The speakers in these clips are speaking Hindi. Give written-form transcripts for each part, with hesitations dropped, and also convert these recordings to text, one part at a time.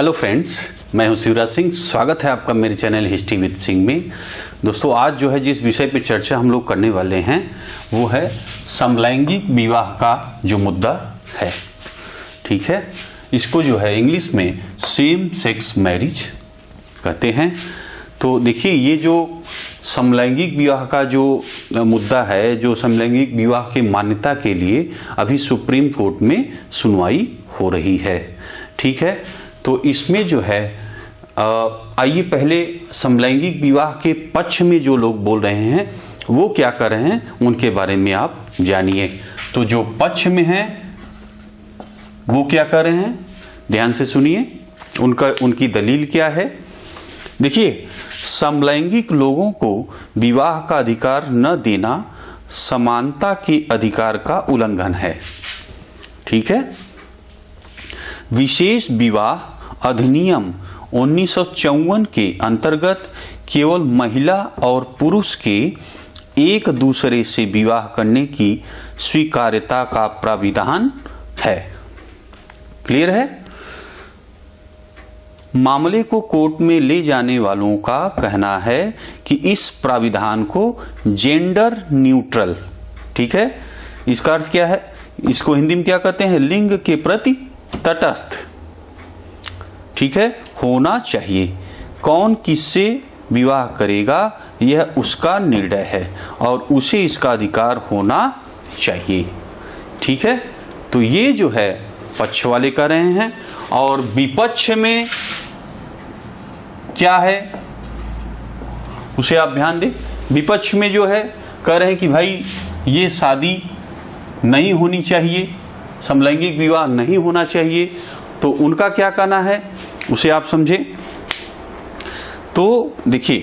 हेलो फ्रेंड्स, मैं हूं शिवराज सिंह। स्वागत है आपका मेरे चैनल हिस्ट्री विद सिंह में। दोस्तों, आज जो है जिस विषय पे चर्चा हम लोग करने वाले हैं वो है समलैंगिक विवाह का जो मुद्दा है। ठीक है, इसको जो है इंग्लिश में सेम सेक्स मैरिज कहते हैं। तो देखिए, ये जो समलैंगिक विवाह का जो मुद्दा है, जो समलैंगिक विवाह की मान्यता के लिए अभी सुप्रीम कोर्ट में सुनवाई हो रही है। ठीक है, तो इसमें जो है आइए पहले समलैंगिक विवाह के पक्ष में जो लोग बोल रहे हैं वो क्या कर रहे हैं उनके बारे में आप जानिए। तो जो पक्ष में हैं वो क्या कर रहे हैं, ध्यान से सुनिए, उनकी दलील क्या है। देखिए, समलैंगिक लोगों को विवाह का अधिकार न देना समानता के अधिकार का उल्लंघन है। ठीक है, विशेष विवाह अधिनियम 1954 के अंतर्गत केवल महिला और पुरुष के एक दूसरे से विवाह करने की स्वीकार्यता का प्राविधान है। क्लियर है। मामले को कोर्ट में ले जाने वालों का कहना है कि इस प्राविधान को जेंडर न्यूट्रल, ठीक है, इसका अर्थ क्या है, इसको हिंदी में क्या कहते हैं, लिंग के प्रति तटस्थ, ठीक है, होना चाहिए। कौन किससे विवाह करेगा यह उसका निर्णय है और उसे इसका अधिकार होना चाहिए। ठीक है, तो ये जो है पक्ष वाले कर रहे हैं और विपक्ष में क्या है उसे आप ध्यान दें। विपक्ष में जो है कह रहे हैं कि भाई ये शादी नहीं होनी चाहिए, समलैंगिक विवाह नहीं होना चाहिए। तो उनका क्या कहना है उसे आप समझें। तो देखिए,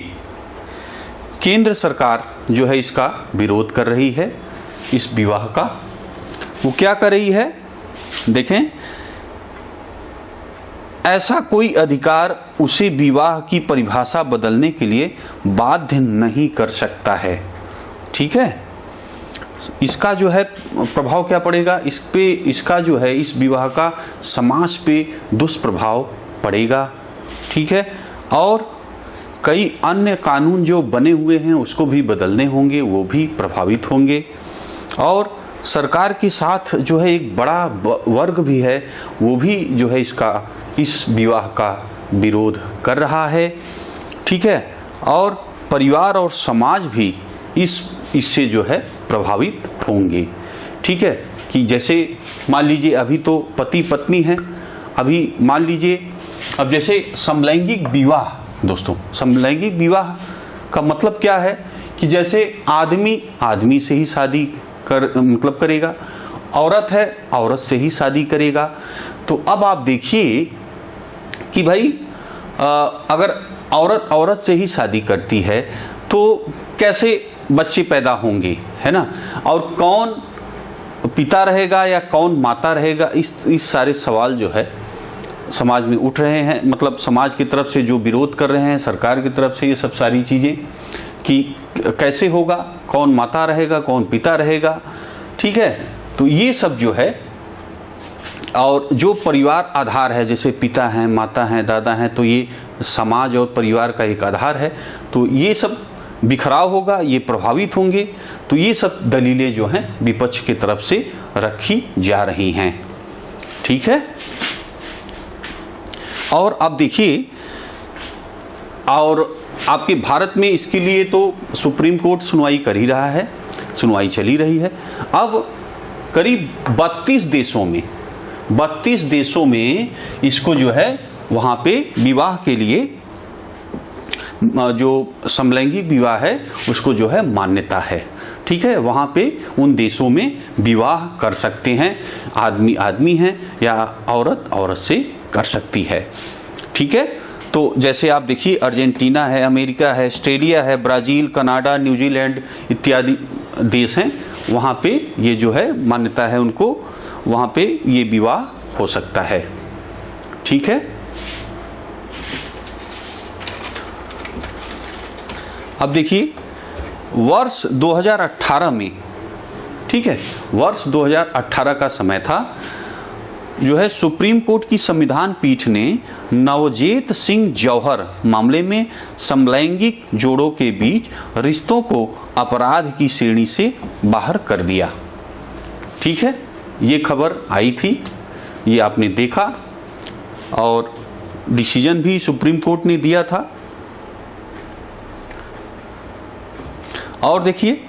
केंद्र सरकार जो है इसका विरोध कर रही है, इस विवाह का। वो क्या कर रही है, देखें, ऐसा कोई अधिकार उसे विवाह की परिभाषा बदलने के लिए बाध्य नहीं कर सकता है। ठीक है, इसका जो है प्रभाव क्या पड़ेगा, इस पे, इसका जो है इस विवाह का समाज पे दुष्प्रभाव पड़ेगा। ठीक है, और कई अन्य कानून जो बने हुए हैं उसको भी बदलने होंगे, वो भी प्रभावित होंगे। और सरकार के साथ जो है एक बड़ा वर्ग भी है, वो भी जो है इस विवाह का विरोध कर रहा है। ठीक है, और परिवार और समाज भी इससे जो है प्रभावित होंगे। ठीक है, कि जैसे मान लीजिए अभी तो पति पत्नी हैं, अभी मान लीजिए अब जैसे समलैंगिक विवाह, दोस्तों समलैंगिक विवाह का मतलब क्या है कि जैसे आदमी से ही शादी करेगा, औरत है औरत से ही शादी करेगा। तो अब आप देखिए कि भाई अगर औरत से ही शादी करती है तो कैसे बच्चे पैदा होंगे, है ना, और कौन पिता रहेगा या कौन माता रहेगा, इस सारे सवाल जो है समाज में उठ रहे हैं। मतलब समाज की तरफ से जो विरोध कर रहे हैं, सरकार की तरफ से, ये सब सारी चीज़ें कि कैसे होगा, कौन माता रहेगा कौन पिता रहेगा। ठीक है, तो ये सब जो है, और जो परिवार आधार है, जैसे पिता हैं, माता हैं, दादा हैं, तो ये समाज और परिवार का एक आधार है। तो ये सब बिखराव होगा, ये प्रभावित होंगे। तो ये सब दलीलें जो हैं विपक्ष की तरफ से रखी जा रही हैं। ठीक है, और अब देखिए, और आपके भारत में इसके लिए तो सुप्रीम कोर्ट सुनवाई कर ही रहा है, सुनवाई चली रही है। अब करीब 32 देशों में इसको जो है वहाँ पे विवाह के लिए, जो समलैंगिक विवाह है उसको जो है मान्यता है। ठीक है, वहाँ पे उन देशों में विवाह कर सकते हैं, आदमी हैं या औरत से कर सकती है। ठीक है, तो जैसे आप देखिए, अर्जेंटीना है, अमेरिका है, ऑस्ट्रेलिया है, ब्राज़ील, कनाडा, न्यूजीलैंड इत्यादि देश हैं, वहाँ पे ये जो है मान्यता है उनको, वहाँ पे ये विवाह हो सकता है। ठीक है, अब देखिए, वर्ष 2018 में, ठीक है, वर्ष 2018 का समय था, जो है सुप्रीम कोर्ट की संविधान पीठ ने नवजोत सिंह जौहर मामले में समलैंगिक जोड़ों के बीच रिश्तों को अपराध की श्रेणी से बाहर कर दिया। ठीक है, ये खबर आई थी, ये आपने देखा और डिसीजन भी सुप्रीम कोर्ट ने दिया था। और देखिए,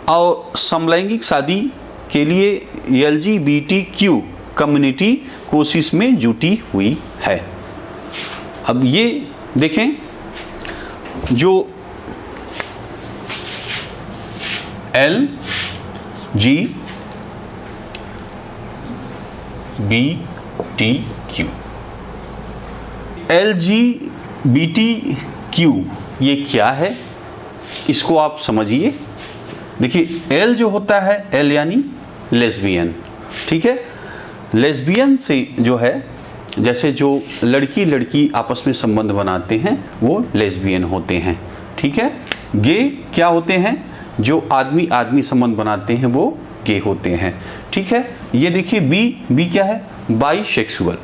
और समलैंगिक शादी के लिए LGBTQ कम्युनिटी कोशिश में जुटी हुई है। अब ये देखें, जो LGBTQ ये क्या है, इसको आप समझिए। देखिए, L जो होता है, L यानी लेस्बियन। ठीक है, लेस्बियन से जो है, जैसे जो लड़की लड़की आपस में संबंध बनाते हैं वो लेस्बियन होते हैं। ठीक है, गे क्या होते हैं, जो आदमी आदमी संबंध बनाते हैं वो गे होते हैं। ठीक है, ये देखिए बी क्या है, बाइसेक्सुअल।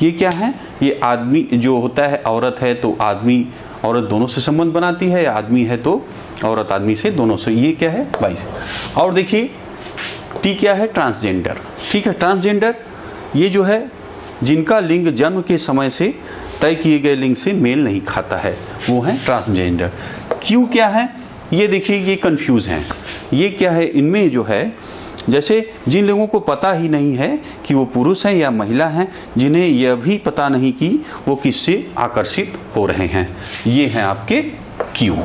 ये क्या है, ये आदमी जो होता है, औरत है तो आदमी औरत दोनों से संबंध बनाती है, या आदमी है तो औरत आदमी से, दोनों से। ये क्या है, बाइस। और देखिए टी क्या है, ट्रांसजेंडर। ठीक है, ट्रांसजेंडर ये जो है जिनका लिंग जन्म के समय से तय किए गए लिंग से मेल नहीं खाता है, वो है ट्रांसजेंडर। क्यू क्या है, ये देखिए ये कंफ्यूज हैं। ये क्या है, इनमें जो है जैसे जिन लोगों को पता ही नहीं है कि वो पुरुष हैं या महिला हैं, जिन्हें यह भी पता नहीं कि वो किससे आकर्षित हो रहे हैं, ये हैं आपके क्यू।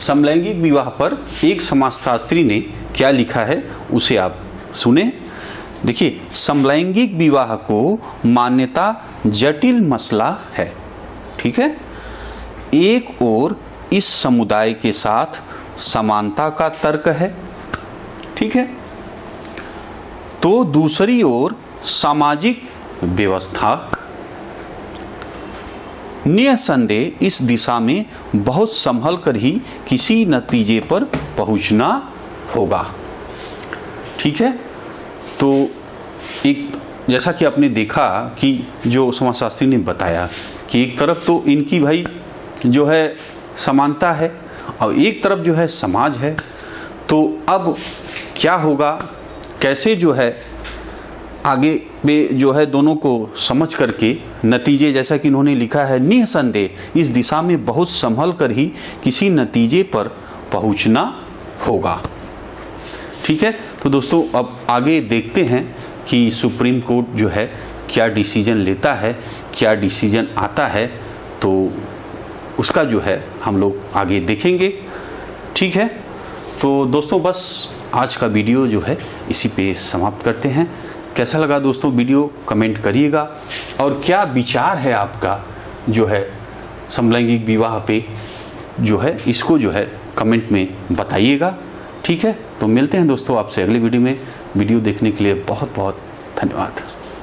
समलैंगिक विवाह पर एक समाजशास्त्री ने क्या लिखा है उसे आप सुने। देखिए, समलैंगिक विवाह को मान्यता जटिल मसला है। ठीक है, एक ओर इस समुदाय के साथ समानता का तर्क है, ठीक है, तो दूसरी ओर सामाजिक व्यवस्था। निसंदेह इस दिशा में बहुत संभल कर ही किसी नतीजे पर पहुंचना होगा। ठीक है, तो एक जैसा कि आपने देखा कि जो समाजशास्त्री ने बताया कि एक तरफ तो इनकी भाई जो है समानता है और एक तरफ जो है समाज है, तो अब क्या होगा, कैसे जो है आगे में जो है दोनों को समझ करके नतीजे, जैसा कि इन्होंने लिखा है, निसंदेह इस दिशा में बहुत संभल कर ही किसी नतीजे पर पहुंचना होगा। ठीक है, तो दोस्तों अब आगे देखते हैं कि सुप्रीम कोर्ट जो है क्या डिसीजन लेता है, क्या डिसीजन आता है, तो उसका जो है हम लोग आगे देखेंगे। ठीक है, तो दोस्तों बस आज का वीडियो जो है इसी पे समाप्त करते हैं। कैसा लगा दोस्तों वीडियो, कमेंट करिएगा, और क्या विचार है आपका जो है समलैंगिक विवाह पे जो है, इसको जो है कमेंट में बताइएगा। ठीक है, तो मिलते हैं दोस्तों आपसे अगले वीडियो में। वीडियो देखने के लिए बहुत बहुत धन्यवाद।